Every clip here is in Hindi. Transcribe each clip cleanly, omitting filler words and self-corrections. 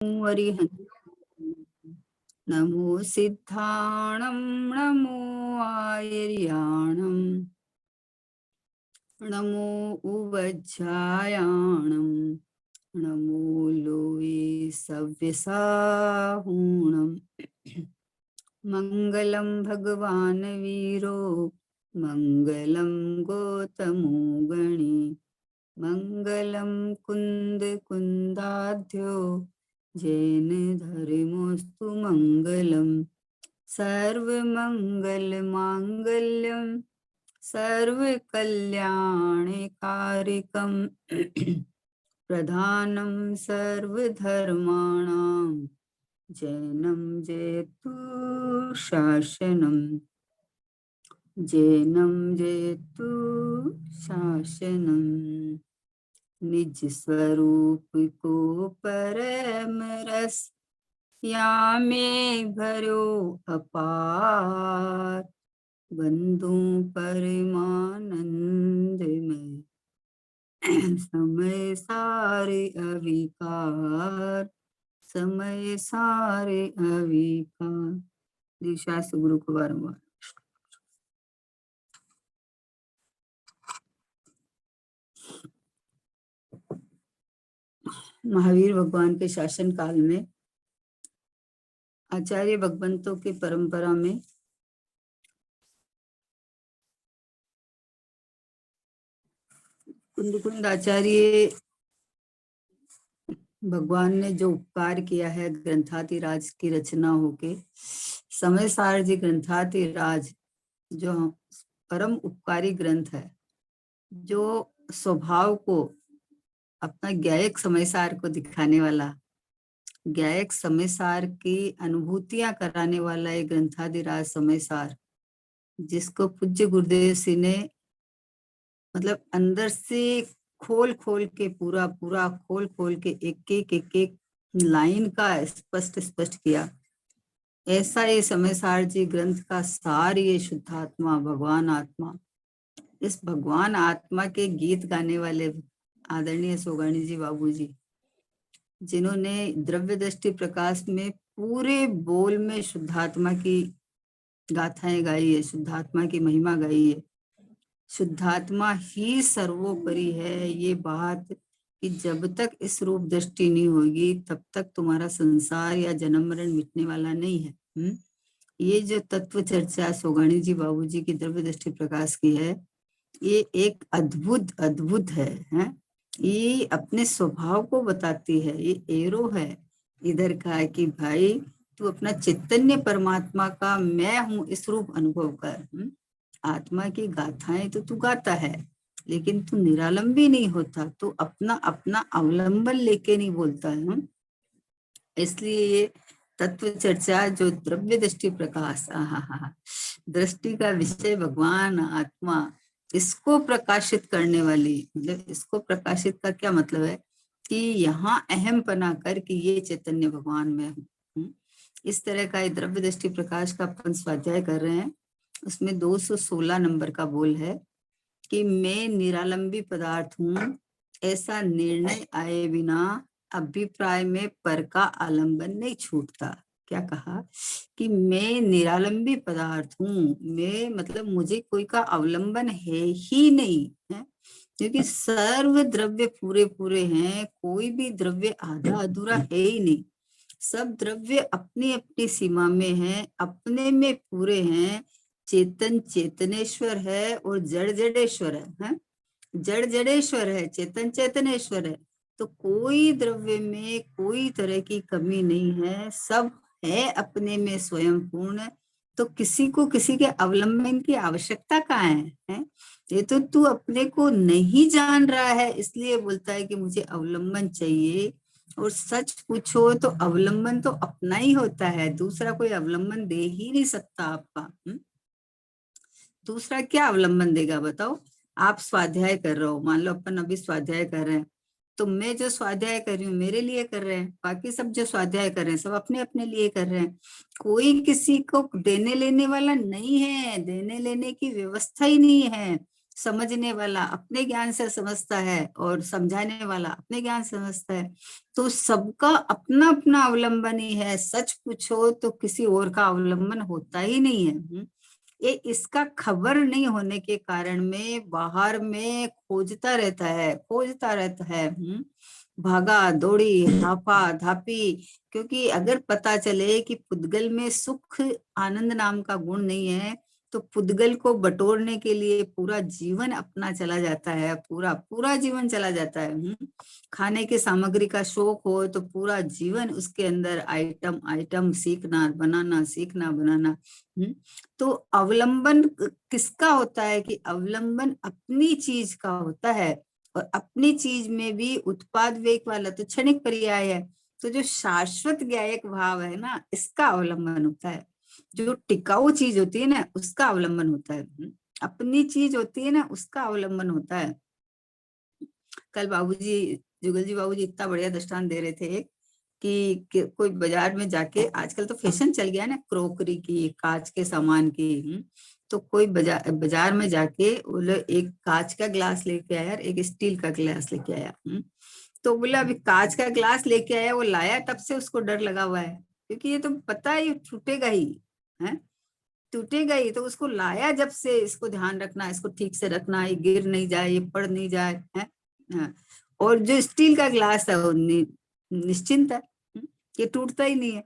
वरिहन्त नमो सिद्धाणं नमो आयर्याणं नमो उवज्झायाणं नमो लोये सव्यसाहूणं मंगलम भगवान वीरो मंगलम गौतमो गणी मंगलम कुंद कुंदाध्यो जैन धर्मोस्तु मंगलम सर्वमंगल मांगल्यम सर्वकल्याणकारिकं प्रधानं सर्वधर्माणां जैनं जयतु शासनं जैनं जयतु शासनं निज स्वरूप को परम रस यामें भरो अपार बंधु परमानंद में समय सारे अविकार समय सारे अविकार दिशा से गुरु को बारंबार महावीर भगवान के शासन काल में आचार्य भगवंतों की परंपरा में कुंद आचार्य भगवान ने जो उपकार किया है ग्रंथातिराज की रचना होके समय सार जी ग्रंथातिराज जो परम उपकारी ग्रंथ है, जो स्वभाव को अपना ज्ञायक समयसार को दिखाने वाला, ज्ञायक समयसार की अनुभूतियां कराने वाला एक ग्रंथाधिराज समयसार, जिसको पूज्य गुरुदेव सिंह ने मतलब अंदर से खोल खोल के पूरा खोल खोल के एक लाइन का स्पष्ट किया। ऐसा ये समयसार जी ग्रंथ का सार ये शुद्धात्मा भगवान आत्मा, इस भगवान आत्मा के गीत गाने वाले आदरणीय सोगाणी जी बाबू जी, जिन्होंने द्रव्य दृष्टि प्रकाश में पूरे बोल में शुद्धात्मा की गाथाएं गाई है, शुद्धात्मा की महिमा गाई है। शुद्धात्मा ही सर्वोपरि है, ये बात कि जब तक इस रूप दृष्टि नहीं होगी तब तक तुम्हारा संसार या जन्म मरण मिटने वाला नहीं है। ये जो तत्व चर्चा सोगाणी जी बाबू जी की द्रव्य दृष्टि प्रकाश की है, ये एक अद्भुत है? ये अपने स्वभाव को बताती है, ये एरो है इधर का कि भाई तू अपना चैतन्य परमात्मा का मैं हूं इस रूप अनुभव कर। आत्मा की गाथाएं तो तू गाता है, लेकिन तू निरालंबी नहीं होता, तू अपना अवलंबन लेके नहीं बोलता है। इसलिए ये तत्व चर्चा जो द्रव्य दृष्टि प्रकाश, दृष्टि का विषय भगवान आत्मा, इसको प्रकाशित करने वाली, मतलब इसको प्रकाशित का क्या मतलब है कि यहाँ अहम पना कर कि ये चैतन्य भगवान में हूँ। इस तरह का ये द्रव्य दृष्टि प्रकाश का अपन स्वाध्याय कर रहे हैं। उसमें 216 नंबर का बोल है कि मैं निरालंबी पदार्थ हूँ, ऐसा निर्णय आए बिना अभिप्राय में पर का आलंबन नहीं छूटता। क्या कहा कि मैं निरालंबी पदार्थ हूँ, मैं मतलब मुझे कोई का अवलंबन है ही नहीं है, क्योंकि सर्व द्रव्य पूरे हैं, कोई भी द्रव्य आधा अधूरा है ही नहीं। सब द्रव्य अपनी अपनी सीमा में है, अपने में पूरे हैं। चेतन चेतनेश्वर है और जड़ जड़ेश्वर है? जड़ जड़ेश्वर है, चेतन चेतनेश्वर है। तो कोई द्रव्य में कोई तरह की कमी नहीं है, सब है अपने में स्वयं पूर्ण। तो किसी को किसी के अवलंबन की आवश्यकता कहाँ है? ये तो तू अपने को नहीं जान रहा है, इसलिए बोलता है कि मुझे अवलंबन चाहिए। और सच पूछो तो अवलंबन तो अपना ही होता है, दूसरा कोई अवलंबन दे ही नहीं सकता आपका। दूसरा क्या अवलंबन देगा बताओ? आप स्वाध्याय कर रहे हो, मान लो अपन अभी स्वाध्याय कर रहे हैं, तो मैं जो स्वाध्याय कर रही हूँ मेरे लिए कर रहे हैं, बाकी सब जो स्वाध्याय कर रहे हैं सब अपने अपने लिए कर रहे हैं। कोई किसी को देने लेने वाला नहीं है, देने लेने की व्यवस्था ही नहीं है। समझने वाला अपने ज्ञान से समझता है और समझाने वाला अपने ज्ञान से समझता है, तो सबका अपना अपना अवलंबन ही है। सच पूछो तो किसी और का अवलंबन होता ही नहीं है। ये इसका खबर नहीं होने के कारण में बाहर में खोजता रहता है। भागा दौड़ी धापा धापी। क्योंकि अगर पता चले कि पुद्गल में सुख आनंद नाम का गुण नहीं है, तो पुद्गल को बटोरने के लिए पूरा जीवन अपना चला जाता है, पूरा पूरा जीवन चला जाता है। खाने की सामग्री का शौक हो तो पूरा जीवन उसके अंदर आइटम आइटम सीखना बनाना, सीखना बनाना। तो अवलंबन किसका होता है कि अवलंबन अपनी चीज का होता है, और अपनी चीज में भी उत्पाद वेग वाला तो क्षणिक पर्याय है। तो जो शाश्वत ज्ञायक भाव है ना, इसका अवलंबन होता है। जो टिकाऊ चीज होती है ना, उसका अवलंबन होता है। अपनी चीज होती है ना, उसका अवलंबन होता है। कल बाबूजी, जुगल जी बाबूजी इतना बढ़िया दृष्टांत दे रहे थे कि कोई बाजार में जाके, आजकल तो फैशन चल गया ना क्रोकरी की, कांच के सामान की। तो कोई बाजार में जाके बोले एक कांच का गिलास लेके आया, एक स्टील का गिलास लेके आया। तो बोला अभी कांच का गिलास लेके आया, वो लाया तब से उसको डर लगा हुआ है, क्योंकि ये तो पता है ये टूटेगा ही है, टूटेगा ही। तो उसको लाया जब से, इसको ध्यान रखना, इसको ठीक से रखना, ये गिर नहीं जाए, ये पड़ नहीं जाए है। हाँ। और जो स्टील का ग्लास है वो निश्चिंत है, ये टूटता ही नहीं है।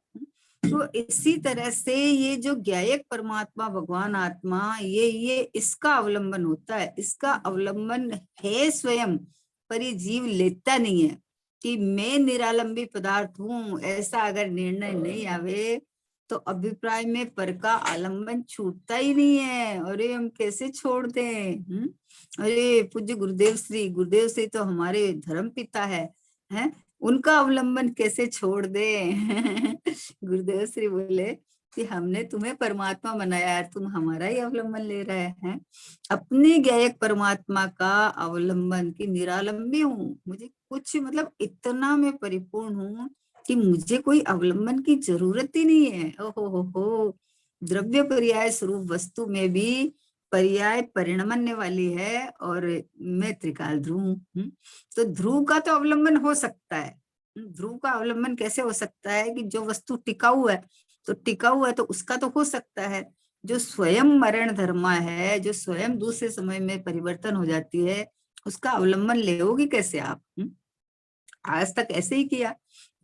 तो इसी तरह से ये जो ज्ञायक परमात्मा भगवान आत्मा, ये इसका अवलंबन होता है, इसका अवलंबन है स्वयं, पर ये जीव लेता नहीं है कि मैं निरालंबी पदार्थ हूं। ऐसा अगर निर्णय नहीं आवे तो अभिप्राय में पर का आलंबन छूटता ही नहीं है। अरे हम कैसे छोड़ दें। अरे पूज्य गुरुदेव श्री तो हमारे धर्म पिता है, उनका अवलंबन कैसे छोड़ दे। गुरुदेव श्री बोले कि हमने तुम्हें परमात्मा बनाया यार, तुम हमारा ही अवलंबन ले रहे हैं। अपने ज्ञायक परमात्मा का अवलंबन कि निरालंबी हूँ, मुझे कुछ मतलब इतना मैं परिपूर्ण हूँ कि मुझे कोई अवलंबन की जरूरत ही नहीं है। ओहो हो, द्रव्य पर्याय स्वरूप वस्तु में भी पर्याय परिणमने वाली है, और मैं त्रिकाल ध्रुव हूँ। तो ध्रुव का तो अवलंबन हो सकता है। ध्रुव का अवलंबन कैसे हो सकता है कि जो वस्तु टिकाऊ है, तो टिकाऊ है तो उसका तो हो सकता है। जो स्वयं मरण धर्मा है, जो स्वयं दूसरे समय में परिवर्तन हो जाती है, उसका अवलंबन लेोगे कैसे आप। आज तक ऐसे ही किया,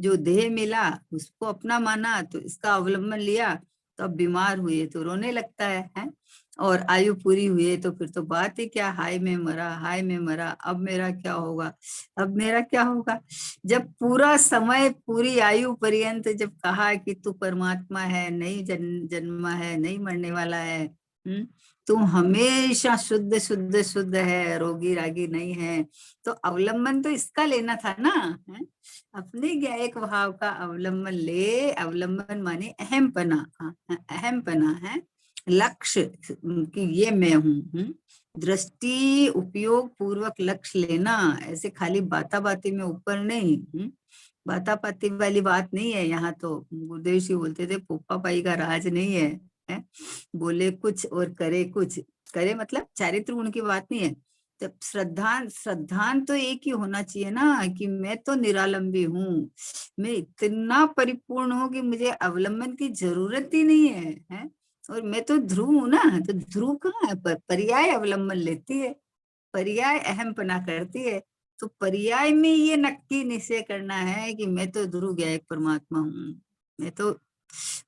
जो देह मिला उसको अपना माना, तो इसका अवलंबन लिया, तो अब बीमार हुए तो रोने लगता है? और आयु पूरी हुई तो फिर तो बात ही क्या, हाय मैं मरा, हाय मैं मरा, अब मेरा क्या होगा, अब मेरा क्या होगा। जब पूरा समय पूरी आयु पर्यंत जब कहा कि तू परमात्मा है, नहीं जन्मा है, नहीं मरने वाला है, तू हमेशा शुद्ध शुद्ध शुद्ध है, रोगी रागी नहीं है, तो अवलंबन तो इसका लेना था ना, है? अपने ज्ञायक भाव का अवलंबन ले। अवलंबन माने अहमपना, अहमपना है लक्ष्य कि ये मैं हूँ। दृष्टि उपयोग पूर्वक लक्ष्य लेना, ऐसे खाली बाता बाती में ऊपर नहीं। बाता बाती वाली बात नहीं है यहाँ तो। गुरुदेव जी बोलते थे पोपा पाई का राज नहीं है? बोले कुछ और करे कुछ, करे मतलब चारित्र गुण की बात नहीं है। तब श्रद्धान तो एक ही होना चाहिए ना कि मैं तो निरालंबी हूँ, मैं इतना परिपूर्ण हूँ कि मुझे अवलंबन की जरूरत ही नहीं है? और मैं तो ध्रुव हूँ ना, तो ध्रुव कहाँ है, पर्याय अवलंबन लेती है, पर्याय अहमपना करती है। तो पर्याय में ये नक्की निश्चय करना है कि मैं तो ध्रुव ज्ञायक परमात्मा हूँ, मैं तो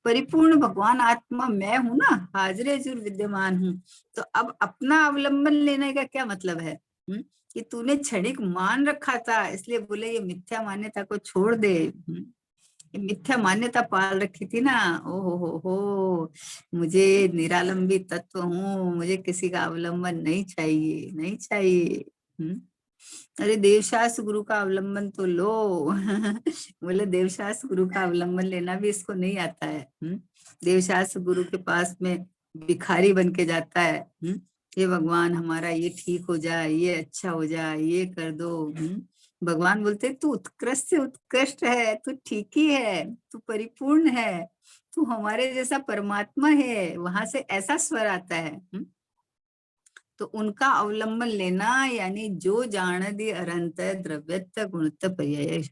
परिपूर्ण भगवान आत्मा मैं हूं ना, हाजरे जुर विद्यमान हूँ। तो अब अपना अवलंबन लेने का क्या मतलब है? कि तूने क्षणिक मान रखा था, इसलिए बोले ये मिथ्या मान्यता को छोड़ दे। ये मिथ्या मान्यता पाल रखी थी ना, ओ हो, मुझे निरालंबी तत्व हूँ, मुझे किसी का अवलंबन नहीं चाहिए, नहीं चाहिए। अरे देवशास्त्र गुरु का अवलंबन तो लो। बोले देवशास्त्र गुरु का अवलंबन लेना भी इसको नहीं आता है। देवशास्त्र गुरु के पास में भिखारी बन के जाता है। ये भगवान हमारा ये ठीक हो जाए, ये अच्छा हो जाए, ये कर दो। भगवान बोलते तू उत्कृष्ट से उत्कृष्ट है, तू ठीक ही है, तू परिपूर्ण है, तू हमारे जैसा परमात्मा है। वहां से ऐसा स्वर आता है। तो उनका अवलंबन लेना, यानी जो जानदि अरहंत द्रव्यत गुणत पर्याय,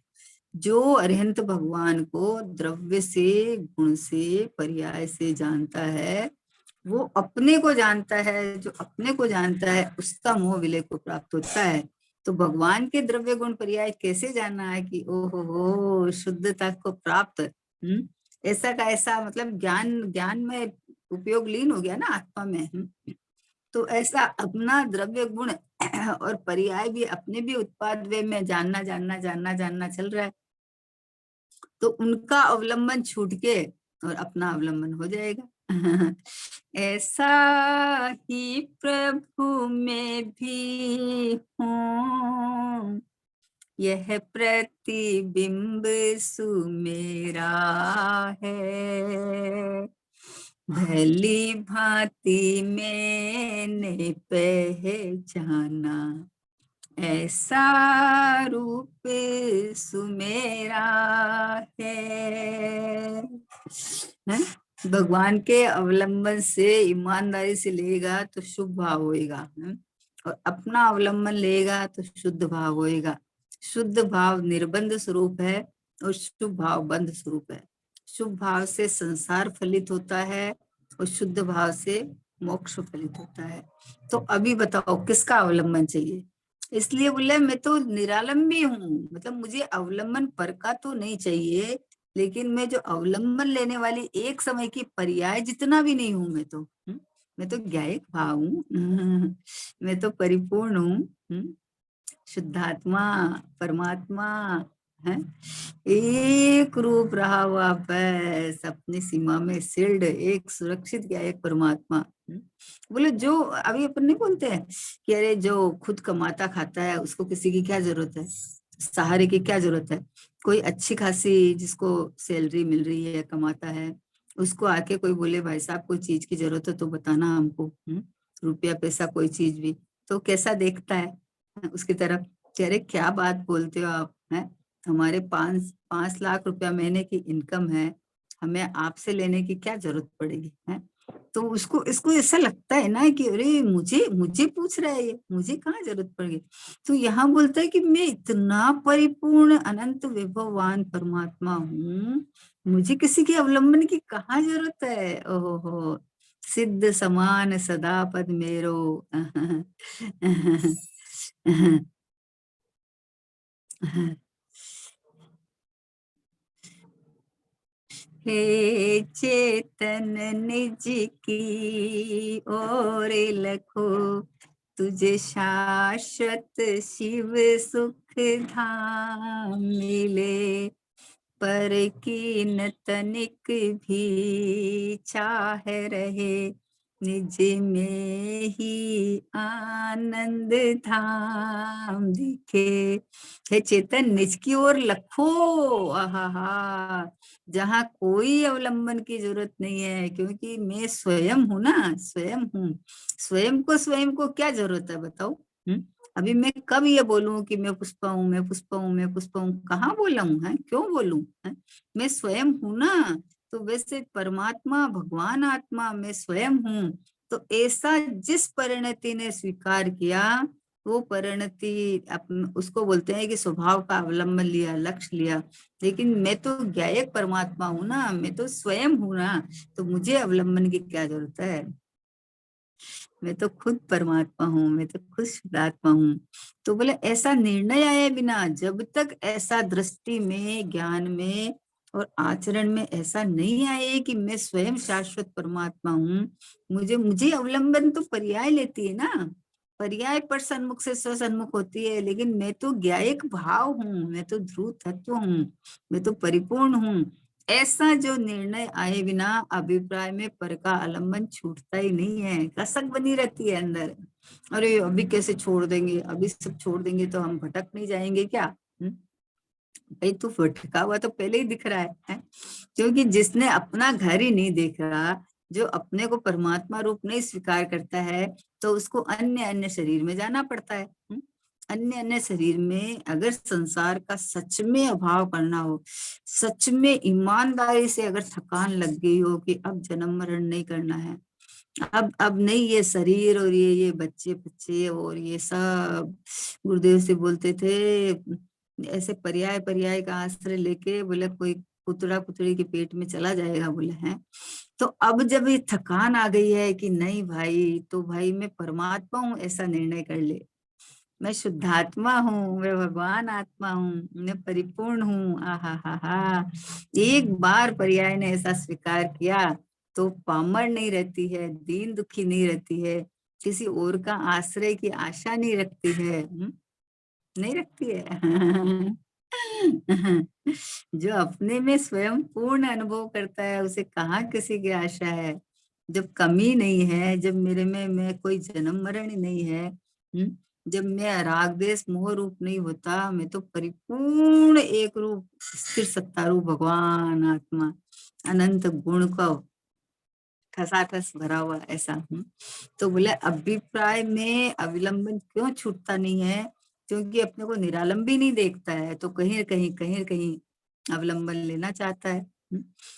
जो अरिहंत भगवान को द्रव्य से, गुण से, पर्याय से जानता है, वो अपने को जानता है। जो अपने को जानता है उसका मोह विलय को प्राप्त होता है। तो भगवान के द्रव्य गुण पर्याय कैसे जानना है कि ओहो हो शुद्धता को प्राप्त, ऐसा का ऐसा, मतलब ज्ञान, ज्ञान में उपयोग लीन हो गया ना आत्मा में। तो ऐसा अपना द्रव्य गुण और पर्याय भी अपने भी उत्पाद वे में जानना जानना जानना जानना चल रहा है। तो उनका अवलंबन छूट के और अपना अवलंबन हो जाएगा। ऐसा ही प्रभु में भी हूँ, यह प्रतिबिंब सुमेरा है। भली भांति मैंने पहचाना, ऐसा रूप सुमेरा है। भगवान के अवलंबन से ईमानदारी से लेगा तो शुभ भाव होएगा, और अपना अवलंबन लेगा तो शुद्ध भाव होएगा। शुद्ध भाव निर्बंध स्वरूप है और शुभ भाव बंध स्वरूप है। शुभ भाव से संसार फलित होता है और शुद्ध भाव से मोक्ष फलित होता है। तो अभी बताओ किसका अवलंबन चाहिए? इसलिए बोले मैं तो निरालंबी हूँ, मतलब मुझे अवलंबन पर का तो नहीं चाहिए, लेकिन मैं जो अवलंबन लेने वाली एक समय की पर्याय जितना भी नहीं हूं मैं तो ज्ञायक भाव हूँ। मैं तो परिपूर्ण हूँ, शुद्धात्मा परमात्मा है, एक रूप रहा हुआ बस अपनी सीमा में सिल्ड, एक सुरक्षित ज्ञायक परमात्मा। बोले जो अभी अपन नहीं बोलते हैं कि अरे जो खुद कमाता खाता है उसको किसी की क्या जरूरत है, सहारे की क्या जरूरत है। कोई अच्छी खासी जिसको सैलरी मिल रही है, कमाता है, उसको आके कोई बोले भाई साहब कोई चीज की जरूरत है तो बताना हमको, रुपया पैसा कोई चीज भी, तो कैसा देखता है उसकी तरफ, अरे क्या बात बोलते हो आप, हैं हमारे 5 लाख रुपया महीने की इनकम है, हमें आपसे लेने की क्या जरूरत पड़ेगी है। तो उसको इसको ऐसा लगता है ना कि अरे मुझे मुझे पूछ रहा है ये, मुझे कहाँ जरूरत पड़ेगी। तो यहाँ बोलता है कि मैं इतना परिपूर्ण अनंत विभववान परमात्मा हूँ, मुझे किसी के अवलंबन की कहाँ जरूरत है। ओहो हो, सिद्ध समान सदा पद मेरो। हे चेतन निज की ओर लखो, तुझे शाश्वत शिव सुख धाम मिले। पर कीन तनिक भी चाह रहे, निज में ही आनंद धाम दिखे। हे चेतन निज की ओर लखो, आहा, जहाँ कोई अवलंबन की जरूरत नहीं है, क्योंकि मैं स्वयं हूँ ना, स्वयं हूँ। स्वयं को क्या जरूरत है बताओ। अभी मैं कब ये बोलूं कि मैं पुष्पा हूँ, मैं पुष्पा हूँ, मैं पुष्पा हूँ, कहाँ बोला हूँ है, क्यों बोलूं है? मैं स्वयं हूँ ना। तो वैसे परमात्मा भगवान आत्मा मैं स्वयं हूँ। तो ऐसा जिस परिणति ने स्वीकार किया, वो परिणति उसको बोलते हैं कि स्वभाव का अवलंबन लिया, लक्ष्य लिया। लेकिन मैं तो ज्ञायक परमात्मा हूँ ना, मैं तो स्वयं हूँ ना, तो मुझे अवलंबन की क्या जरूरत है। मैं तो खुद परमात्मा हूँ, मैं तो खुद शुद्धात्मा हूँ। तो बोले ऐसा निर्णय आए बिना, जब तक ऐसा दृष्टि में, ज्ञान में और आचरण में ऐसा नहीं आए कि मैं स्वयं शाश्वत परमात्मा हूँ, मुझे मुझे अवलंबन तो पर्याय लेती है ना, पर्याय पर सन्मुख से स्वसन्मुख होती है, लेकिन मैं तो ज्ञायक भाव हूँ, मैं तो ध्रुव तत्व हूँ, मैं तो परिपूर्ण हूँ। ऐसा जो निर्णय आए बिना अभिप्राय में पर का आलम्बन छूटता ही नहीं है, कसक बनी रहती है अंदर। अरे अभी कैसे छोड़ देंगे, अभी सब छोड़ देंगे तो हम भटक नहीं जाएंगे क्या? भाई तू भटका हुआ तो पहले ही दिख रहा है? क्योंकि जिसने अपना घर ही नहीं देख रहा, जो अपने को परमात्मा रूप नहीं स्वीकार करता है, तो उसको अन्य अन्य शरीर में जाना पड़ता है। अन्य अन्य शरीर में अगर संसार का सच में अभाव करना हो, सच में ईमानदारी से अगर थकान लग गई हो कि अब जन्म मरण नहीं करना है, अब नहीं, ये शरीर और ये बच्चे बच्चे और ये सब गुरुदेव से बोलते थे, ऐसे पर्याय पर्याय का आश्रय लेके बोले कोई पुतड़ा पुतड़ी के पेट में चला जाएगा, बोले हैं। तो अब जब ये थकान आ गई है कि नहीं भाई, तो भाई मैं परमात्मा हूँ ऐसा निर्णय कर ले, मैं शुद्धात्मा हूँ, मैं भगवान आत्मा हूँ, मैं परिपूर्ण हूँ। आहा हा हा, एक बार पर्याय ने ऐसा स्वीकार किया तो पामर नहीं रहती है, दीन दुखी नहीं रहती है, किसी और का आश्रय की आशा नहीं रखती है। नहीं रखती है। जो अपने में स्वयं पूर्ण अनुभव करता है उसे कहाँ किसी की आशा है। जब कमी नहीं है, जब मेरे में मैं कोई जन्म मरण ही नहीं है, जब मैं राग द्वेष मोह रूप नहीं होता, मैं तो परिपूर्ण एक रूप स्थिर सत्तारूप भगवान आत्मा अनंत गुण का ठसाठस भरा हुआ ऐसा हूँ। तो बोले अभिप्राय में अविलंबन क्यों छूटता नहीं है, क्योंकि अपने को निरालंबी नहीं देखता है, तो कहीं कहीं अवलंबन लेना चाहता है।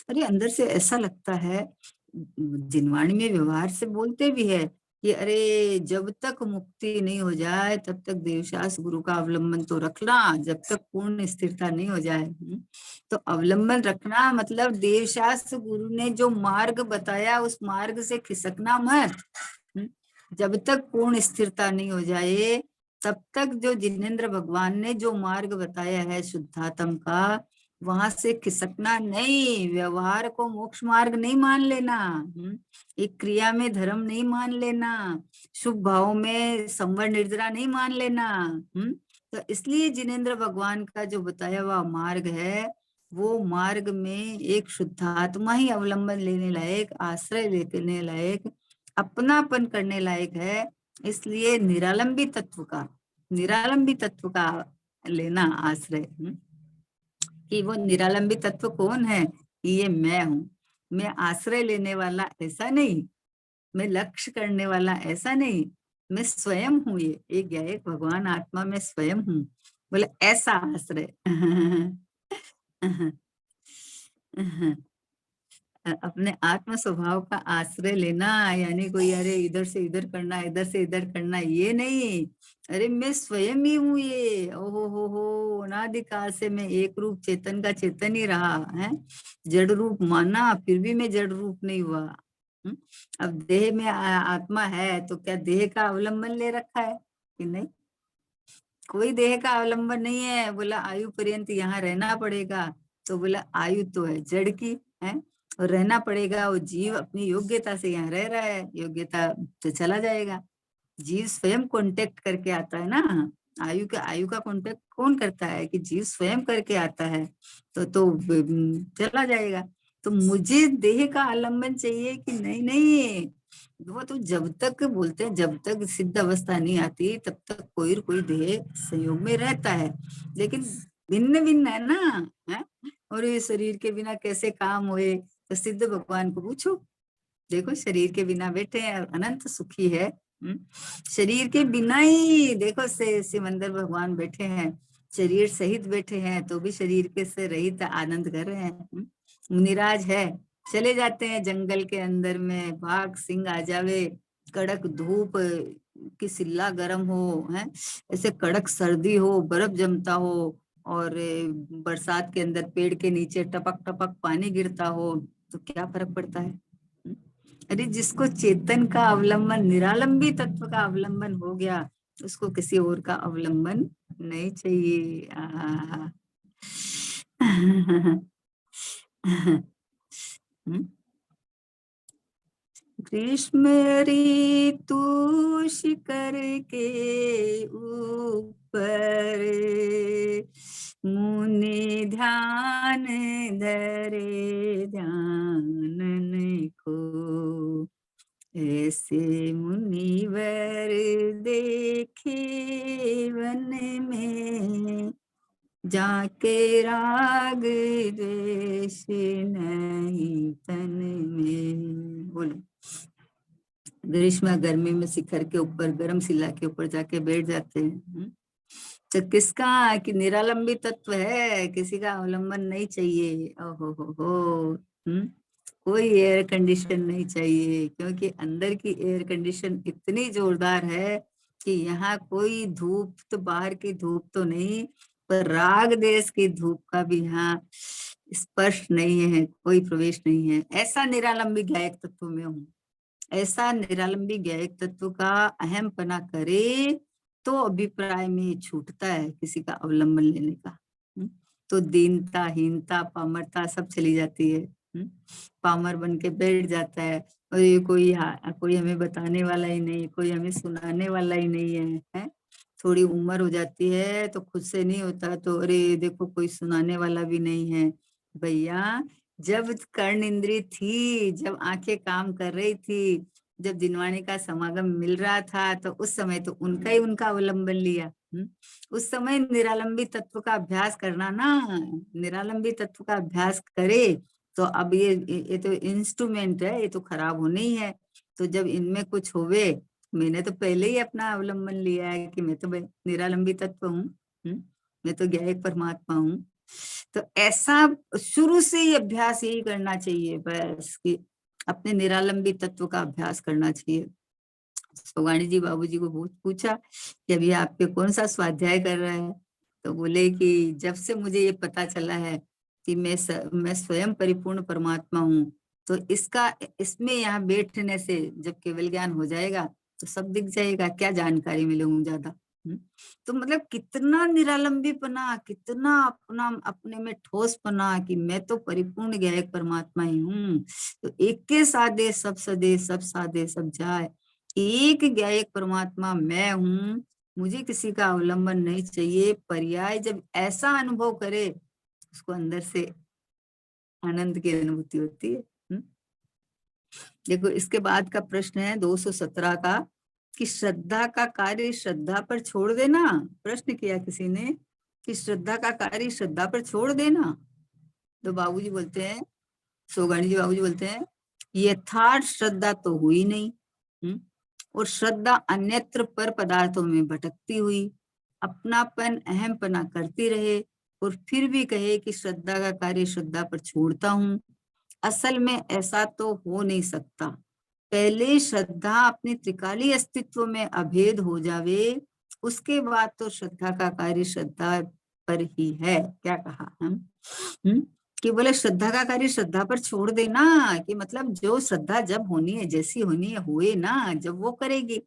अरे अंदर से ऐसा लगता है, जिनवाणी में व्यवहार से बोलते भी है कि अरे जब तक मुक्ति नहीं हो जाए तब तक देवशास्त्र गुरु का अवलंबन तो रखना, जब तक पूर्ण स्थिरता नहीं हो जाए। तो अवलंबन रखना मतलब देवशास्त्र गुरु ने जो मार्ग बताया उस मार्ग से खिसकना मत। जब तक पूर्ण स्थिरता नहीं हो जाए तब तक जो जिनेंद्र भगवान ने जो मार्ग बताया है शुद्धात्म का, वहां से खिसकना नहीं। व्यवहार को मोक्ष मार्ग नहीं मान लेना, एक क्रिया में धर्म नहीं मान लेना, शुभ भाव में संवर निर्जरा नहीं मान लेना। तो इसलिए जिनेंद्र भगवान का जो बताया हुआ मार्ग है, वो मार्ग में एक शुद्धात्मा ही अवलंबन लेने लायक, आश्रय लेने लायक, अपनापन करने लायक है। इसलिए निरालंबी तत्व का लेना आश्रय। कि वो निरालंबी तत्व कौन है, कि ये मैं हूँ। मैं आश्रय लेने वाला ऐसा नहीं, मैं लक्ष्य करने वाला ऐसा नहीं, मैं स्वयं हूँ। ये एक या एक भगवान आत्मा में स्वयं हूँ, बोले ऐसा आश्रय। अपने आत्म स्वभाव का आश्रय लेना, यानी कोई अरे इधर से इधर करना, इधर से इधर करना, ये नहीं। अरे मैं स्वयं ही हूँ ये, ओहो हो, अनादिकाल से मैं एक रूप चेतन का चेतन ही रहा है। जड़ रूप माना फिर भी मैं जड़ रूप नहीं हुआ। अब देह में आत्मा है तो क्या देह का अवलंबन ले रखा है कि नहीं? कोई देह का अवलंबन नहीं है। बोला आयु पर्यंत यहाँ रहना पड़ेगा, तो बोला आयु तो है जड़ की है, और रहना पड़ेगा। वो जीव अपनी योग्यता से यहाँ रह रहा है, योग्यता तो चला जाएगा। जीव स्वयं कांटेक्ट करके आता है ना। आयु का कांटेक्ट कौन करता है, कि जीव स्वयं करके आता है। तो चला जाएगा। तो मुझे देह का आलम्बन चाहिए कि नहीं नहीं, वो तो जब तक बोलते हैं, जब तक सिद्ध अवस्था नहीं आती तब तक कोई देह संयोग में रहता है, लेकिन भिन्न भिन्न है ना। है? और ये शरीर के बिना कैसे काम हुए, तो सिद्ध भगवान को पूछो। देखो शरीर के बिना बैठे हैं, अनंत सुखी है। शरीर के बिना ही देखो से सिमंदर भगवान बैठे हैं, शरीर सहित बैठे हैं तो भी शरीर के से रहित आनंद कर रहे हैं। मुनिराज है, चले जाते हैं जंगल के अंदर में, बाघ सिंह आ जावे, कड़क धूप की सिल्ला गर्म हो, है ऐसे कड़क सर्दी हो, बर्फ जमता हो, और बरसात के अंदर पेड़ के नीचे टपक टपक पानी गिरता हो, तो क्या फर्क पड़ता है? अरे जिसको चेतन का अवलंबन, निरालंबी तत्व का अवलंबन हो गया, उसको किसी और का अवलंबन नहीं चाहिए। ग्रीष्म ऋतु शिखर के ऊपर मुनि ध्यान धरे ध्यानन को, ऐसे मुनिवर देखे वन में, जाके राग द्वेष नहीं तन में। बोलो ग्रीष्म गर्मी में शिखर के ऊपर, गर्म शिला के ऊपर जाके बैठ जाते हैं। तो किसका, कि निरालंबी तत्व है, किसी का अवलंबन नहीं चाहिए। ओहो हो। कोई एयर कंडीशन नहीं चाहिए, क्योंकि अंदर की एयर कंडीशन इतनी जोरदार है कि यहाँ कोई धूप तो, बाहर की धूप तो नहीं, पर राग देश की धूप का भी यहाँ स्पर्श नहीं है, कोई प्रवेश नहीं है। ऐसा निरालंबी ज्ञायक तत्व में हूँ। ऐसा निरालंबी ज्ञायक तत्व का अहम पना करे तो अभिप्राय में छूटता है किसी का अवलंबन लेने का। तो दीनता, हीनता, पामरता सब चली जाती है। पामर बन के बैठ जाता है, और ये कोई हमें बताने वाला ही नहीं, कोई हमें सुनाने वाला ही नहीं है। थोड़ी उम्र हो जाती है तो खुद से नहीं होता, तो अरे देखो कोई सुनाने वाला भी नहीं है। भैया, जब कर्ण इंद्री थी, जब आंखें काम कर रही थी, जब जिनवाणी का समागम मिल रहा था, तो उस समय तो उनका ही उनका अवलंबन लिया। उस समय निरालंबी तत्व का अभ्यास करना ना, निरालंबी तत्व का अभ्यास करे तो अब ये तो इंस्ट्रूमेंट है, ये तो खराब होने ही है। तो जब इनमें कुछ होवे, मैंने तो पहले ही अपना अवलंबन लिया है कि मैं तो निरालंबी तत्व हूँ, मैं तो ज्ञायक परमात्मा हूँ। तो ऐसा शुरू से ही अभ्यास यही करना चाहिए बस, कि अपने निरालंबी तत्व का अभ्यास करना चाहिए। सोगाणी जी बाबूजी को बहुत पूछा कि अभी आपके कौन सा स्वाध्याय कर रहे हैं, तो बोले कि जब से मुझे ये पता चला है कि मैं स्वयं परिपूर्ण परमात्मा हूँ, तो इसमें यहाँ बैठने से जब केवल ज्ञान हो जाएगा तो सब दिख जाएगा, क्या जानकारी मिलेगी ज्यादा। तो मतलब कितना निरालंबीपना, कितना अपने में ठोसपना कि मैं तो परिपूर्ण ज्ञायक परमात्मा ही हूँ। तो एक के साधे सब सदे, सब साधे सब जाए, एक ज्ञायक परमात्मा मैं हूँ, मुझे किसी का अवलंबन नहीं चाहिए। पर्याय जब ऐसा अनुभव करे, उसको अंदर से आनंद की अनुभूति होती है। देखो इसके बाद का प्रश्न है 217 का, कि श्रद्धा का कार्य श्रद्धा पर छोड़ देना। प्रश्न किया किसी ने कि श्रद्धा का कार्य श्रद्धा पर छोड़ देना। तो बाबूजी बोलते हैं, सोगाणी जी बाबूजी बोलते हैं, यथार्थ श्रद्धा तो हुई नहीं, और श्रद्धा अन्यत्र पर पदार्थों में भटकती हुई अपनापन अहमपना करती रहे, और फिर भी कहे कि श्रद्धा का कार्य श्रद्धा पर छोड़ता हूँ। असल में ऐसा तो हो नहीं सकता। पहले श्रद्धा अपने त्रिकाली अस्तित्व में अभेद हो जावे, उसके बाद तो श्रद्धा का कार्य श्रद्धा पर ही है। क्या कहा हम? कि बोले श्रद्धा का कार्य श्रद्धा पर छोड़ देना, कि मतलब जो श्रद्धा जब होनी है, जैसी होनी है हुए ना, जब वो करेगी।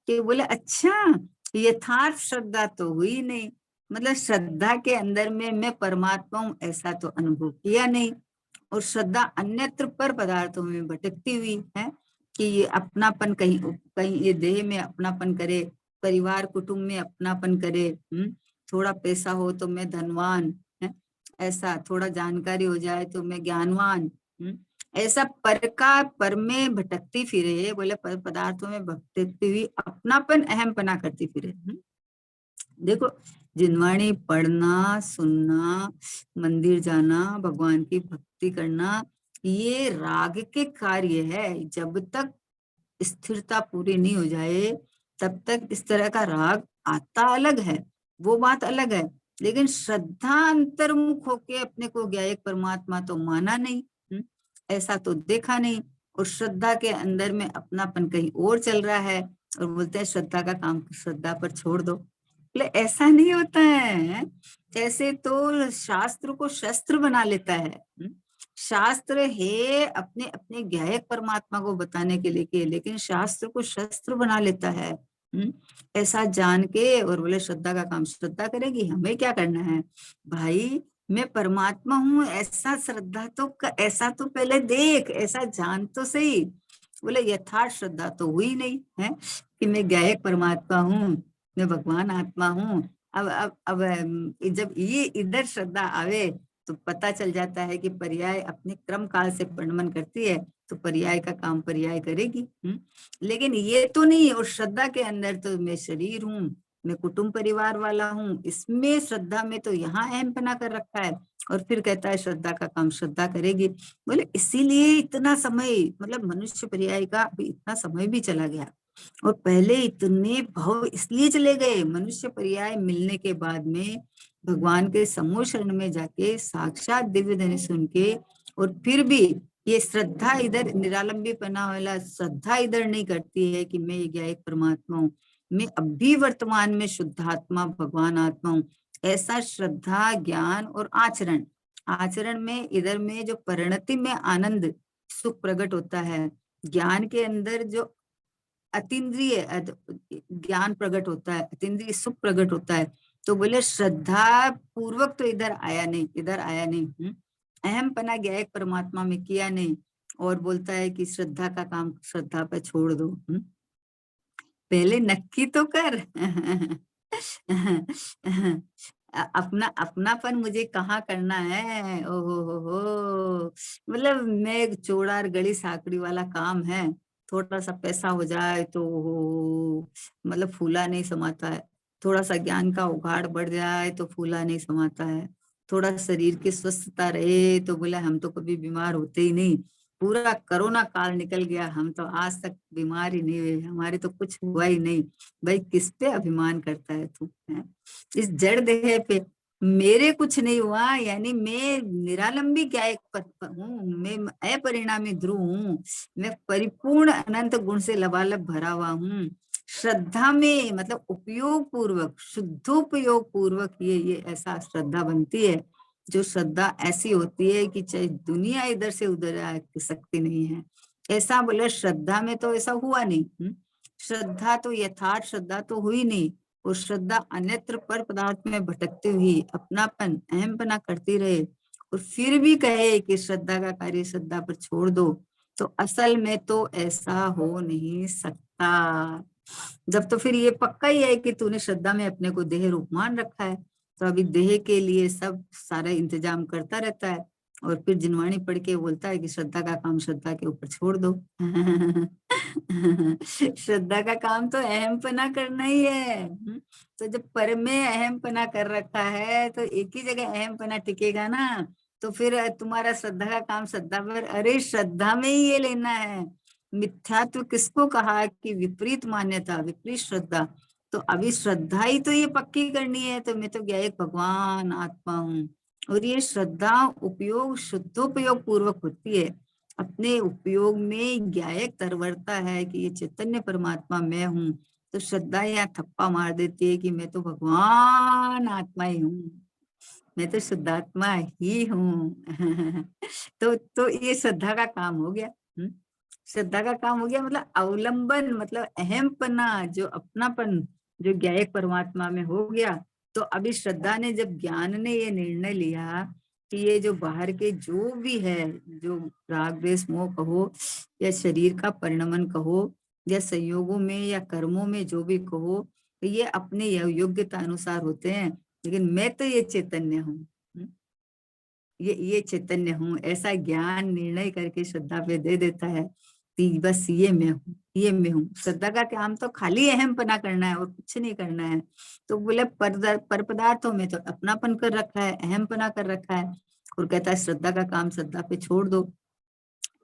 कि बोले अच्छा, यथार्थ श्रद्धा तो हुई नहीं, मतलब श्रद्धा के अंदर में मैं परमात्मा हूँ ऐसा तो अनुभव किया नहीं, और श्रद्धा अन्यत्र पर पदार्थों में भटकती हुई है, कि ये अपनापन कहीं कहीं ये देह में अपनापन करे, परिवार कुटुंब में अपनापन करे, थोड़ा पैसा हो तो मैं धनवान है, ऐसा थोड़ा जानकारी हो जाए तो मैं ज्ञानवान, ऐसा पर में भटकती फिरे। बोले पदार्थों में भटकती हुई अपनापन अहमपना करती फिरे। देखो जिनवाणी पढ़ना, सुनना, मंदिर जाना, भगवान की भक्ति करना, ये राग के कार्य है। जब तक स्थिरता पूरी नहीं हो जाए तब तक इस तरह का राग आता अलग है, वो बात अलग है। लेकिन श्रद्धा अंतर्मुख होके अपने को ज्ञायक परमात्मा तो माना नहीं, ऐसा तो देखा नहीं, और श्रद्धा के अंदर में अपनापन कहीं और चल रहा है, और बोलते हैं श्रद्धा का काम श्रद्धा पर छोड़ दो। ऐसा नहीं होता है। ऐसे तो शास्त्र को शस्त्र बना लेता है। शास्त्र है अपने अपने ज्ञायक परमात्मा को बताने के लिए, लेकिन शास्त्र को शस्त्र बना लेता है। ऐसा जान के, और बोले श्रद्धा का काम श्रद्धा करेगी, हमें क्या करना है भाई, मैं परमात्मा हूँ ऐसा श्रद्धा तो ऐसा तो पहले देख, ऐसा जान तो सही। बोले यथार्थ श्रद्धा तो हुई नहीं है कि मैं ज्ञायक परमात्मा हूँ, मैं भगवान आत्मा हूँ। अब जब ये इधर श्रद्धा आवे तो पता चल जाता है कि पर्याय अपने क्रम काल से परिणमन करती है, तो पर्याय का काम पर्याय करेगी। लेकिन ये तो नहीं, और श्रद्धा के अंदर तो मैं शरीर हूँ, मैं कुटुंब परिवार वाला हूँ, इसमें श्रद्धा में तो यहाँ अहम बना कर रखा है, और फिर कहता है श्रद्धा का काम श्रद्धा करेगी। बोले इसीलिए इतना समय, मतलब मनुष्य पर्याय का अभी इतना समय भी चला गया, और पहले इतने भाव इसलिए चले गए, मनुष्य पर्याय मिलने के बाद में भगवान के समूह शरण में जाके साक्षात दिव्य धनी सुन के, और फिर भी ये श्रद्धा इधर निरालंबीपना वाला श्रद्धा इधर नहीं करती है कि मैं ये ज्ञायक परमात्मा हूँ, मैं अभी वर्तमान में शुद्धात्मा भगवान आत्मा हूँ। ऐसा श्रद्धा, ज्ञान और आचरण, आचरण में इधर में जो परिणति में आनंद सुख प्रकट होता है, ज्ञान के अंदर जो अतीन्द्रिय ज्ञान प्रकट होता है, अतीन्द्रिय सुख प्रकट होता है। तो बोले श्रद्धा पूर्वक तो इधर आया नहीं, इधर आया नहीं। अहम पना ज्ञायक परमात्मा में किया नहीं, और बोलता है कि श्रद्धा का काम श्रद्धा पे छोड़ दो। पहले नक्की तो कर। अपना अपनापन मुझे कहाँ करना है। ओहो हो, मतलब मैं चौड़ा गली साकड़ी वाला काम है, थोड़ा सा पैसा हो जाए तो मतलब फूला नहीं समाता है, थोड़ा सा ज्ञान का उघाड़ बढ़ जाए तो फूला नहीं समाता है, थोड़ा शरीर की स्वस्थता रहे तो बोला हम तो कभी बीमार होते ही नहीं, पूरा कोरोना काल निकल गया हम तो आज तक बीमार ही नहीं हुए, हमारे तो कुछ हुआ ही नहीं। भाई किस पे अभिमान करता है तू, है? इस जड़ देह पे मेरे कुछ नहीं हुआ, यानी मैं निरालंबी क्या एक हूँ, मैं अपरिणामी ध्रुव हूँ, मैं परिपूर्ण अनंत गुण से लबालब भरा हुआ हूँ। श्रद्धा में मतलब उपयोग पूर्वक, शुद्धोपयोग पूर्वक ये ऐसा श्रद्धा बनती है, जो श्रद्धा ऐसी होती है कि चाहे दुनिया इधर से उधर आ सकती नहीं है। ऐसा बोले श्रद्धा में तो ऐसा हुआ नहीं। श्रद्धा तो यथार्थ श्रद्धा तो हुई नहीं, और श्रद्धा अन्यत्र पर पदार्थ में भटकते हुई अपनापन अहमपना करती रहे और फिर भी कहे कि श्रद्धा का कार्य श्रद्धा पर छोड़ दो, तो असल में तो ऐसा हो नहीं सकता। जब तो फिर ये पक्का ही है कि तूने श्रद्धा में अपने को देह रूप मान रखा है, तो अभी देह के लिए सब सारा इंतजाम करता रहता है, और फिर जिनवाणी पढ़ के बोलता है कि श्रद्धा का काम श्रद्धा के ऊपर छोड़ दो। श्रद्धा का काम तो अहमपना करना ही है। तो जब पर में अहमपना कर रखा है तो एक ही जगह अहमपना टिकेगा ना, तो फिर तुम्हारा श्रद्धा का काम श्रद्धा पर, अरे श्रद्धा में ही ये लेना है। मिथ्यात्व किसको कहा कि विपरीत मान्यता, विपरीत श्रद्धा। तो अभी श्रद्धा ही तो ये पक्की करनी है, तो मैं तो ज्ञायक भगवान आत्मा हूँ, और ये श्रद्धा उपयोग शुद्धोपयोग पूर्वक होती है, अपने उपयोग में ज्ञायक तरवरता है कि ये चैतन्य परमात्मा मैं हूँ, तो श्रद्धा यहाँ थप्पा मार देती है कि मैं तो भगवान आत्मा ही हूँ, मैं तो शुद्धात्मा ही हूँ। तो ये श्रद्धा का काम हो गया। श्रद्धा का काम हो गया, मतलब अवलंबन, मतलब अहमपना, जो अपनापन जो ज्ञायक परमात्मा में हो गया। तो अभी श्रद्धा ने, जब ज्ञान ने ये निर्णय लिया कि ये जो बाहर के जो भी है, जो राग द्वेष मोह कहो या शरीर का परिणमन कहो या संयोगों में या कर्मों में जो भी कहो, तो ये अपने योग्यता अनुसार होते हैं, लेकिन मैं तो ये चैतन्य हूँ, ये चैतन्य हूँ, ऐसा ज्ञान निर्णय करके श्रद्धा पे दे देता है कि बस ये मैं हूँ, ये मैं हूँ। श्रद्धा का काम तो खाली अहमपना करना है और कुछ नहीं करना है। तो बोले पर पदार्थों में तो अपनापन कर रखा है, अहमपना कर रखा है, और कहता है श्रद्धा का काम श्रद्धा पे छोड़ दो,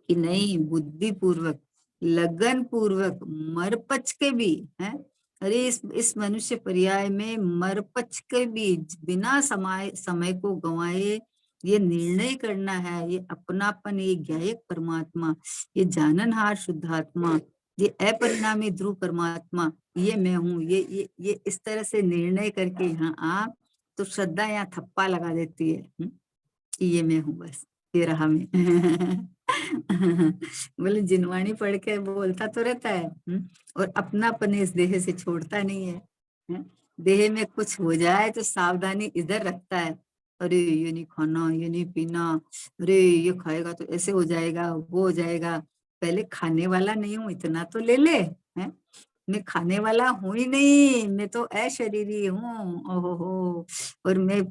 कि नहीं, बुद्धि पूर्वक, लगन पूर्वक, मरपच के भी है। अरे इस मनुष्य पर्याय में मरपच के भी बिना समय को गंवाए ये निर्णय करना है, ये अपनापन, ये ज्ञायक परमात्मा, ये जाननहार शुद्धात्मा, ये अपरिणामी ध्रुव परमात्मा, ये मैं हूँ, ये इस तरह से निर्णय करके यहाँ आ, तो श्रद्धा यहाँ थप्पा लगा देती है कि ये मैं हूँ, बस ये रहा मैं। बोले जिनवाणी पढ़ के बोलता तो रहता है, और अपनापन इस देह से छोड़ता नहीं है, देह में कुछ हो जाए तो सावधानी इधर रखता है, अरे ये नहीं खाना, ये नहीं पीना, अरे ये खाएगा तो ऐसे हो जाएगा, वो हो जाएगा, पहले खाने वाला नहीं हूँ इतना तो ले ले, है? मैं खाने वाला हूँ ही नहीं, मैं तो अशरीरी हूँ। ओहो हो, और मैं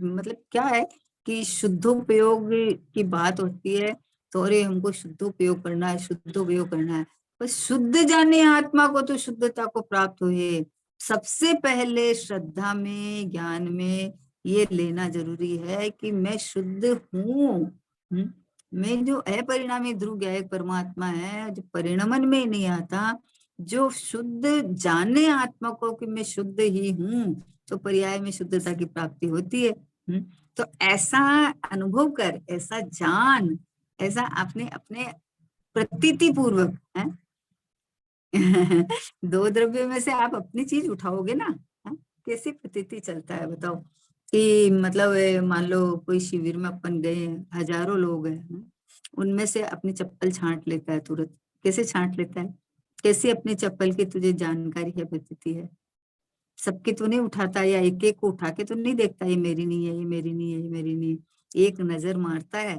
मतलब क्या है कि शुद्धोपयोग की बात होती है, तो अरे हमको शुद्धोपयोग करना है, शुद्धोपयोग करना है, पर शुद्ध जाने आत्मा को तो शुद्धता को प्राप्त हुए, सबसे पहले श्रद्धा में, ज्ञान में ये लेना जरूरी है कि मैं शुद्ध हूँ। मैं जो अपरिणामी ध्रुव ज्ञायक परमात्मा है, जो परिणमन में नहीं आता, जो शुद्ध जाने आत्मा को कि मैं शुद्ध ही हूँ, तो पर्याय में शुद्धता की प्राप्ति होती है। तो ऐसा अनुभव कर, ऐसा जान, ऐसा आपने अपने प्रतीति पूर्वक है। दो द्रव्य में से आप अपनी चीज उठाओगे ना, है? कैसी प्रतीति चलता है बताओ कि मतलब मान लो कोई शिविर में अपन गए हैं, हजारों लोग हैं, उनमें से अपनी चप्पल छांट लेता है तुरंत। कैसे छांट लेता है? कैसे अपनी चप्पल की तुझे जानकारी है, प्रतीति है? सबकी तो नहीं उठाता, या एक एक को उठा के तो नहीं देखता ये मेरी नहीं है, ये मेरी नहीं है, ये मेरी नहीं है। एक नजर मारता है,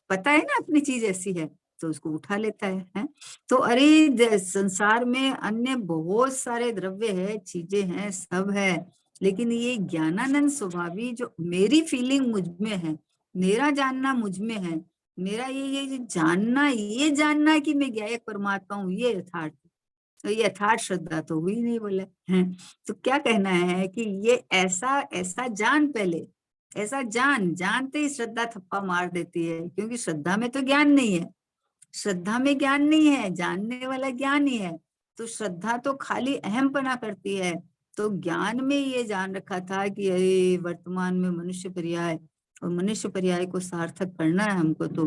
पता है ना अपनी चीज ऐसी है, तो उसको उठा लेता है? तो अरे संसार में अन्य बहुत सारे द्रव्य है, चीजें हैं, सब है, लेकिन ये ज्ञानानंद स्वभावी जो मेरी फीलिंग मुझ में है, मेरा जानना मुझ में है, मेरा ये जानना, ये जानना कि मैं ज्ञायक परमात्मा हूँ, ये यथार्थ, तो ये यथार्थ श्रद्धा तो हुई नहीं बोले हैं। तो क्या कहना है कि ये ऐसा ऐसा जान, पहले ऐसा जानते ही श्रद्धा थप्पा मार देती है, क्योंकि श्रद्धा में तो ज्ञान नहीं है, श्रद्धा में ज्ञान नहीं है, जानने वाला ज्ञान ही है। तो श्रद्धा तो खाली अहमपना करती है। तो ज्ञान में ये जान रखा था कि अरे वर्तमान में मनुष्य पर्याय, और मनुष्य पर्याय को सार्थक करना है हमको, तो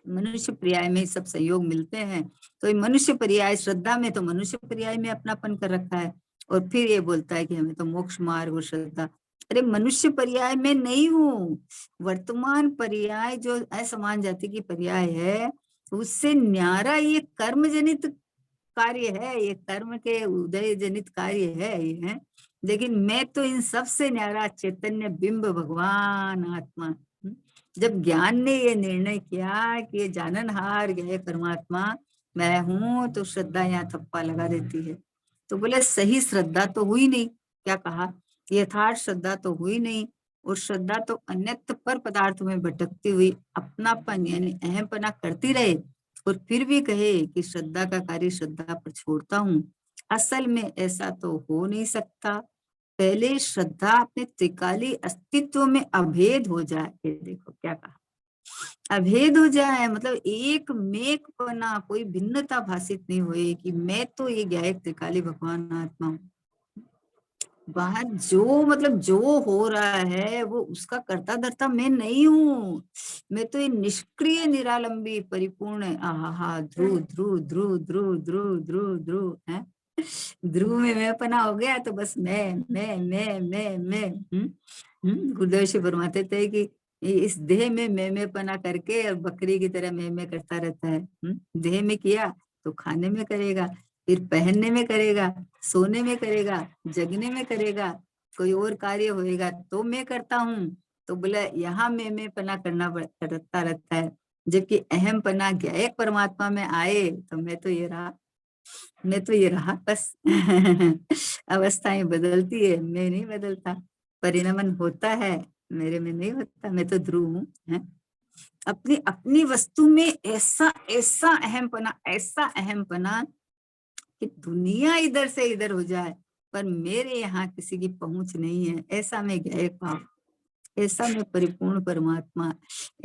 मनुष्य पर्याय में सब सहयोग मिलते हैं। तो ये मनुष्य पर्याय, श्रद्धा में तो मनुष्य पर्याय में अपनापन कर रखा है, और फिर ये बोलता है कि हमें तो मोक्ष मार्ग और श्रद्धा। अरे मनुष्य पर्याय में नहीं हूँ, वर्तमान पर्याय जो असमान जाति की पर्याय है, उससे न्यारा ये कर्म जनित कार्य है, ये कर्म के उदय जनित कार्य है ये है। लेकिन मैं तो इन सबसे न्यारा चैतन्य बिंब भगवान आत्मा। जब ज्ञान ने ये निर्णय किया कि ये जाननहार गए परमात्मा मैं हूं, तो श्रद्धा यहाँ थप्पा लगा देती है। तो बोले सही श्रद्धा तो हुई नहीं, क्या कहा, यथार्थ श्रद्धा तो हुई नहीं, और श्रद्धा तो अन्यत्र पर पदार्थ में भटकती हुई अपनापन यानी अहमपना करती रहे, और फिर भी कहे कि श्रद्धा का कार्य श्रद्धा पर छोड़ता हूँ। असल में ऐसा तो हो नहीं सकता। पहले श्रद्धा अपने त्रिकाली अस्तित्व में अभेद हो जाए। ये देखो क्या कहा, अभेद हो जाए, मतलब एक मेक पना, कोई भिन्नता भाषित नहीं हुई कि मैं तो ये ज्ञायक त्रिकाली भगवान आत्मा हूँ। बाहर जो मतलब जो हो रहा है वो उसका कर्ता धर्ता मैं नहीं हूँ। मैं तो ये निष्क्रिय निरालंबी परिपूर्ण आहा ध्रुव ध्रुव ध्रुव ध्रुव ध्रुव ध्रुव ध्रुव है। ध्रुव में मैं पना हो गया तो बस मैं गुरुदेव जी फरमाते थे कि इस देह में मैं पना करके और बकरी की तरह मैं करता रहता है। देह में किया तो खाने में करेगा, फिर पहनने में करेगा, सोने में करेगा, जगने में करेगा, कोई और कार्य होएगा तो मैं करता हूँ। तो बोला यहाँ मैं पना करता रहता है, जबकि अहम पना ज्ञायक परमात्मा में आए तो मैं तो ये रहा, मैं तो ये रहा बस। अवस्थाएं बदलती है, मैं नहीं बदलता, परिणमन होता है, मेरे में नहीं होता, मैं तो ध्रुव हूँ। अपनी अपनी वस्तु में ऐसा ऐसा अहमपना, ऐसा अहमपना कि दुनिया इधर से इधर हो जाए पर मेरे यहाँ किसी की पहुंच नहीं है, ऐसा मैं ज्ञायक भाव, ऐसा मैं परिपूर्ण परमात्मा,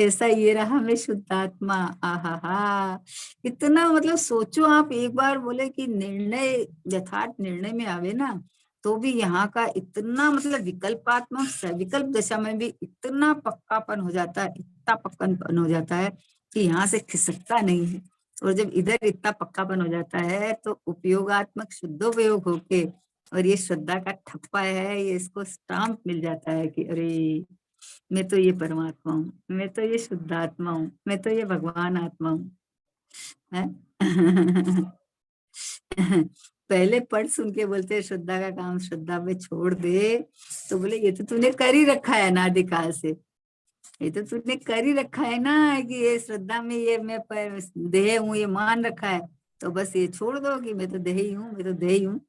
ऐसा ये रहा मैं शुद्धात्मा। आहा, इतना मतलब सोचो आप एक बार, बोले कि निर्णय यथार्थ निर्णय में आवे ना, तो भी यहाँ का इतना मतलब विकल्पात्मक सविकल्प दशा में भी इतना पक्कापन हो जाता है, इतना पक्कापन हो जाता है कि यहाँ से खिसकता नहीं है। और जब इधर इतना पक्कापन हो जाता है तो उपयोगात्मक शुद्धोपयोग होके, और ये श्रद्धा का ठप्पा है, ये इसको स्टाम्प मिल जाता है कि अरे मैं तो ये परमात्मा हूँ, मैं तो ये शुद्धात्मा हूँ, मैं तो ये भगवान आत्मा हूँ। पहले पढ़ सुन के बोलते श्रद्धा का काम श्रद्धा में छोड़ दे, तो बोले ये तो तूने कर ही रखा है अनादिकाल से, ये तो तूने कर ही रखा है ना कि ये श्रद्धा में ये मैं देह हूँ ये मान रखा है, तो बस ये छोड़ दो कि मैं तो देह ही हूँ, मैं तो देह ही हूँ।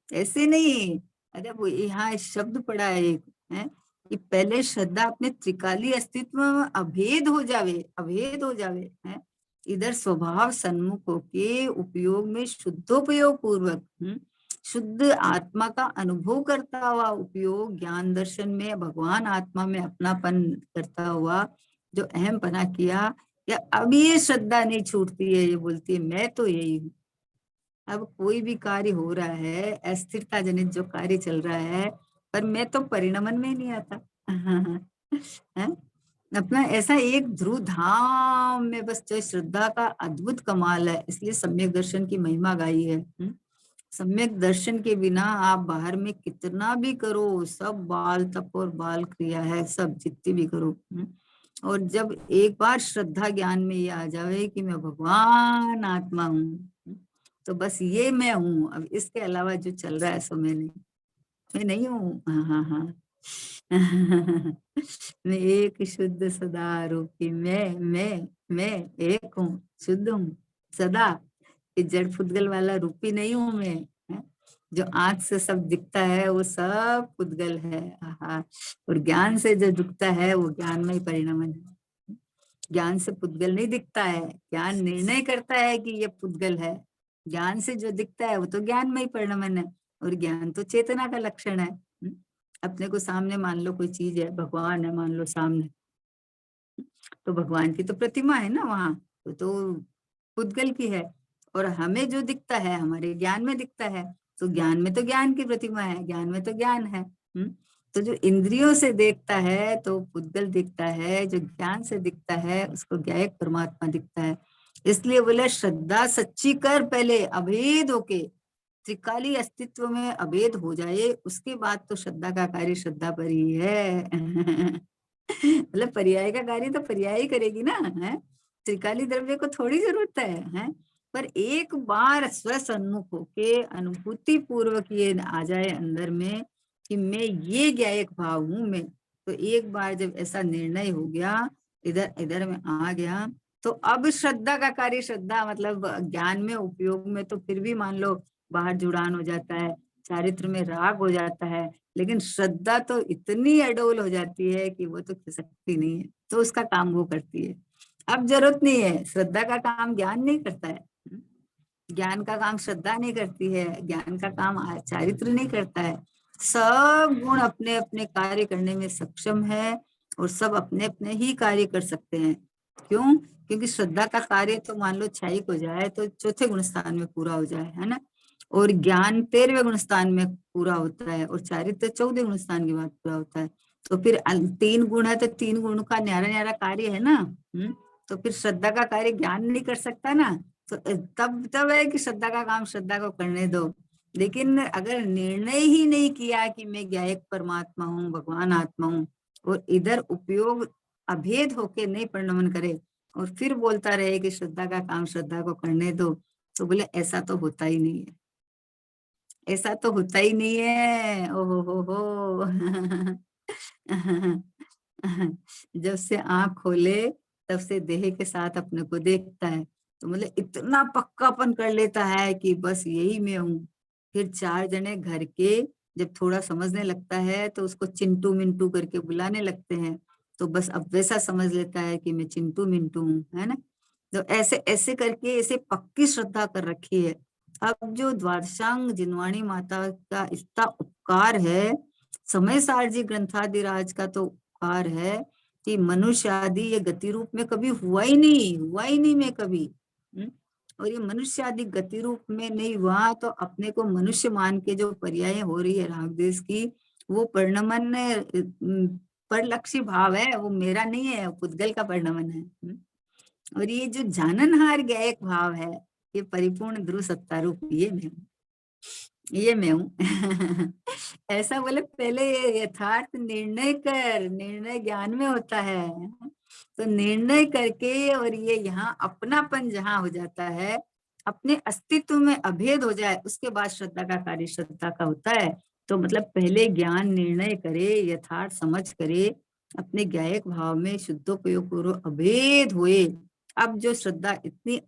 ऐसे नहीं, अरे वो यहाँ शब्द पड़ा है एक, है कि पहले श्रद्धा अपने त्रिकाली अस्तित्व में अभेद हो जावे, अभेद हो जावे, है इधर स्वभाव सन्मुख होके उपयोग में शुद्धोपयोग पूर्वक शुद्ध आत्मा का अनुभव करता हुआ उपयोग, ज्ञान दर्शन में भगवान आत्मा में अपनापन करता हुआ जो अहम पना किया, या अब ये श्रद्धा नहीं छूटती है, ये बोलती है मैं तो यही हूँ। अब कोई भी कार्य हो रहा है, अस्थिरता जनित जो कार्य चल रहा है, पर मैं तो परिणमन में नहीं आता। है? अपना ऐसा एक ध्रुव धाम में बस जो श्रद्धा का अद्भुत कमाल है, इसलिए सम्यक दर्शन की महिमा गाई है। सम्यक दर्शन के बिना आप बाहर में कितना भी करो, सब बाल तप और बाल क्रिया है, सब जितनी भी करो। और जब एक बार श्रद्धा ज्ञान में ये आ जावे कि मैं भगवान आत्मा हूँ, तो बस ये मैं हूँ, अब इसके अलावा जो चल रहा है सो मैं नहीं हूँ। हाँ हाँ हाँ। मैं एक शुद्ध सदा रूपी मैं एक हूँ, शुद्ध हूँ सदा। ये जड़ फुदगल वाला रूपी नहीं हूँ मैं, है? जो आंख से सब दिखता है वो सब फुदगल है। हाँ, और ज्ञान से जो दिखता है वो ज्ञान में ही परिणमन है। ज्ञान से पुद्गल नहीं दिखता है, ज्ञान निर्णय करता है कि ये पुद्गल है। ज्ञान से जो दिखता है वो तो ज्ञान में ही परिणमन है, और ज्ञान तो चेतना का लक्षण है। अपने को सामने मान लो कोई चीज है, भगवान है मान लो सामने, तो भगवान की तो प्रतिमा है ना वहां, तो पुद्गल की है। और हमें जो दिखता है हमारे ज्ञान में दिखता है, तो ज्ञान में तो ज्ञान की प्रतिमा है, ज्ञान में तो ज्ञान है। तो जो इंद्रियों से देखता है तो पुद्गल दिखता है, जो ज्ञान से दिखता है उसको ज्ञायक परमात्मा दिखता है। इसलिए बोले श्रद्धा सच्ची कर पहले, अभेद होके त्रिकाली अस्तित्व में अभेद हो जाए, उसके बाद तो श्रद्धा का कार्य श्रद्धा पर ही है। मतलब पर्याय का कार्य तो पर्याय ही करेगी ना, है? त्रिकाली द्रव्य को थोड़ी जरूरत है? पर एक बार स्वसन्मुख होके अनुभूति पूर्वक ये आ जाए अंदर में कि मैं ये ज्ञायक भाव हूं मैं, तो एक बार जब ऐसा निर्णय हो गया, इधर इधर में आ गया, तो अब श्रद्धा का कार्य श्रद्धा मतलब ज्ञान में उपयोग में तो फिर भी मान लो बाहर जुड़ान हो जाता है, चारित्र में राग हो जाता है, लेकिन श्रद्धा तो इतनी अडोल हो जाती है कि वो तो खिसकती नहीं है, तो उसका काम वो करती है। अब जरूरत नहीं है, श्रद्धा का काम ज्ञान नहीं करता है, ज्ञान का काम श्रद्धा नहीं करती है, ज्ञान का काम चारित्र नहीं करता है। सब गुण अपने अपने कार्य करने में सक्षम है, और सब अपने अपने ही कार्य कर सकते हैं। क्यों? क्योंकि श्रद्धा का कार्य तो मान लो क्षयिक हो जाए तो चौथे गुण स्थान में पूरा हो जाए, है ना? और ज्ञान 13वें गुण स्थान में पूरा होता है, और चारित्र 14वें गुण स्थान के बाद पूरा होता है। तो फिर 3 गुण है तो 3 गुण का न्यारा न्यारा कार्य है ना। तो फिर श्रद्धा का कार्य ज्ञान नहीं कर सकता ना, तो तब है कि श्रद्धा का काम श्रद्धा को करने दो। लेकिन अगर निर्णय ही नहीं किया कि मैं ज्ञायक परमात्मा हूँ, भगवान आत्मा हूँ, और इधर उपयोग अभेद होके नहीं परिणमन करे, और फिर बोलता रहे कि श्रद्धा का काम श्रद्धा को करने दो, तो बोले ऐसा तो होता ही नहीं है, ऐसा तो होता ही नहीं है। ओहो हो। जब से आंख खोले तब से देह के साथ अपने को देखता है, तो मतलब इतना पक्कापन कर लेता है कि बस यही मैं हूँ। फिर 4 जने घर के जब थोड़ा समझने लगता है तो उसको चिंटू मिंटू करके बुलाने लगते हैं, तो बस अब वैसा समझ लेता है कि मैं चिंटू मिंटू हूँ, है ना? तो ऐसे ऐसे करके ऐसे पक्की श्रद्धा कर रखी है। अब जो द्वादशांग जिनवाणी माता का इतना उपकार है, समय सार जी ग्रंथादिराज का तो उपकार है कि मनुष्य आदि ये गति रूप में कभी हुआ ही नहीं मैं कभी। और ये मनुष्य आदि गति रूप में नहीं हुआ, तो अपने को मनुष्य मान के जो पर्याय हो रही है रागदेश की, वो परिणमन परलक्षी भाव है, वो मेरा नहीं है, पुद्गल का परिणमन है। और ये जो जाननहार ज्ञायक भाव है, ये परिपूर्ण ध्रुव सत्ता रूप ये मैं हूँ। ऐसा बोले पहले ये यथार्थ निर्णय कर, निर्णय ज्ञान में होता है। तो निर्णय करके और ये यहाँ अपनापन जहाँ हो जाता है, अपने अस्तित्व में अभेद हो जाए, उसके बाद श्रद्धा का कार्य श्रद्धा का होता है। तो मतलब पहले ज्ञान निर्णय करे, यथार्थ समझ करे, अपने ज्ञायक भाव में शुद्धोपयोग पूर्व अभेद हुए। अब जो श्रद्धा इतनी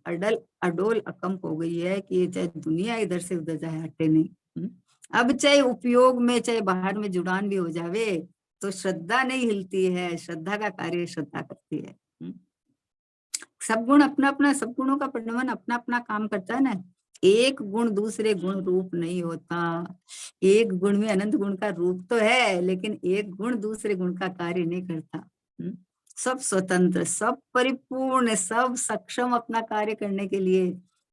अडोल अकंप हो गई है कि चाहे दुनिया इधर से उधर जाए हटे नहीं। अब चाहे उपयोग में चाहे बाहर में जुड़ान भी हो जावे, तो श्रद्धा नहीं हिलती है, श्रद्धा का कार्य श्रद्धा करती है। सब गुण अपना अपना, सब गुणों का परिणमन अपना अपना काम करता है ना। एक गुण दूसरे गुण रूप नहीं होता, एक गुण में अनंत गुण का रूप तो है, लेकिन एक गुण दूसरे गुण का कार्य नहीं करता। सब स्वतंत्र, सब परिपूर्ण, सब सक्षम अपना कार्य करने के लिए।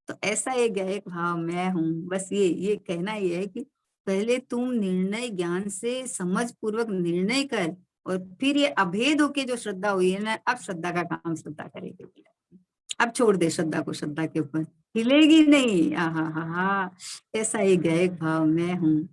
तो ऐसा ये ज्ञायक भाव मैं हूँ, बस ये कहना ये है कि पहले तुम निर्णय ज्ञान से समझ पूर्वक निर्णय कर और फिर ये अभेद होके जो श्रद्धा हुई है ना, अब श्रद्धा का काम श्रद्धा करेगी। अब छोड़ दे श्रद्धा को श्रद्धा के ऊपर, हिलेगी नहीं। हाँ हाँ हाँ, ऐसा ही गए भाव मैं हूँ,